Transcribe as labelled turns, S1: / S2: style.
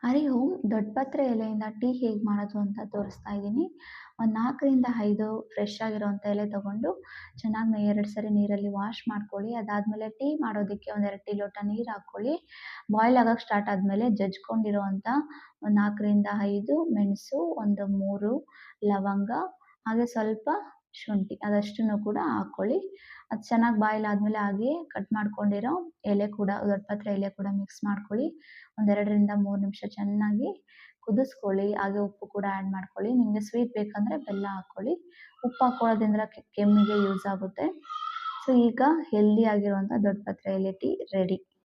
S1: ಹರಿ ಓಂ ದೊಡ್ಡಪತ್ರೆ ಎಲೆಯಿಂದ ಟೀ ಹೇಗೆ ಮಾಡೋದು ಅಂತ ತೋರಿಸ್ತಾ ಇದ್ದೀನಿ. ಒಂದು 4ರಿಂದ 5 ಫ್ರೆಶ್ ಆಗಿರೋವಂಥ ಎಲೆ ತಗೊಂಡು ಚೆನ್ನಾಗಿ 2 ಸರಿ ನೀರಲ್ಲಿ ವಾಶ್ ಮಾಡ್ಕೊಳ್ಳಿ. ಅದಾದಮೇಲೆ ಟೀ ಮಾಡೋದಕ್ಕೆ ಒಂದು 2 ಟೀ ಲೋಟ ನೀರು ಹಾಕ್ಕೊಳ್ಳಿ. ಬಾಯ್ಲ್ ಆಗಕ್ಕೆ ಸ್ಟಾರ್ಟ್ ಆದಮೇಲೆ ಜಜ್ಕೊಂಡಿರೋವಂಥ ಒಂದು 4ರಿಂದ 5 ಮೆಣಸು, ಒಂದು 3 ಲವಂಗ, ಹಾಗೆ ಸ್ವಲ್ಪ ಶುಂಠಿ ಅದಷ್ಟನ್ನು ಕೂಡ ಹಾಕ್ಕೊಳ್ಳಿ. ಅದು ಚೆನ್ನಾಗಿ ಬಾಯ್ಲ್ ಆದಮೇಲೆ ಹಾಗೆಯೇ ಕಟ್ ಮಾಡ್ಕೊಂಡಿರೋ ಎಲೆ ಕೂಡ ದೊಡ್ಡಪತ್ರೆ ಎಲೆ ಕೂಡ ಮಿಕ್ಸ್ ಮಾಡ್ಕೊಳ್ಳಿ. ಒಂದು 2ರಿಂದ 3 ನಿಮಿಷ ಚೆನ್ನಾಗಿ ಕುದಿಸ್ಕೊಳ್ಳಿ. ಹಾಗೆ ಉಪ್ಪು ಕೂಡ ಆ್ಯಡ್ ಮಾಡ್ಕೊಳ್ಳಿ. ನಿಮಗೆ ಸ್ವೀಟ್ ಬೇಕಂದರೆ ಬೆಲ್ಲ ಹಾಕ್ಕೊಳ್ಳಿ. ಉಪ್ಪು ಹಾಕ್ಕೊಳ್ಳೋದ್ರಿಂದ ಕೆಮ್ಮಿಗೆ ಯೂಸ್ ಆಗುತ್ತೆ. ಸೊ ಈಗ ಹೆಲ್ದಿ ಆಗಿರುವಂಥ ದೊಡ್ಡಪತ್ರೆ ಎಲೆ ಟೀ ರೆಡಿ.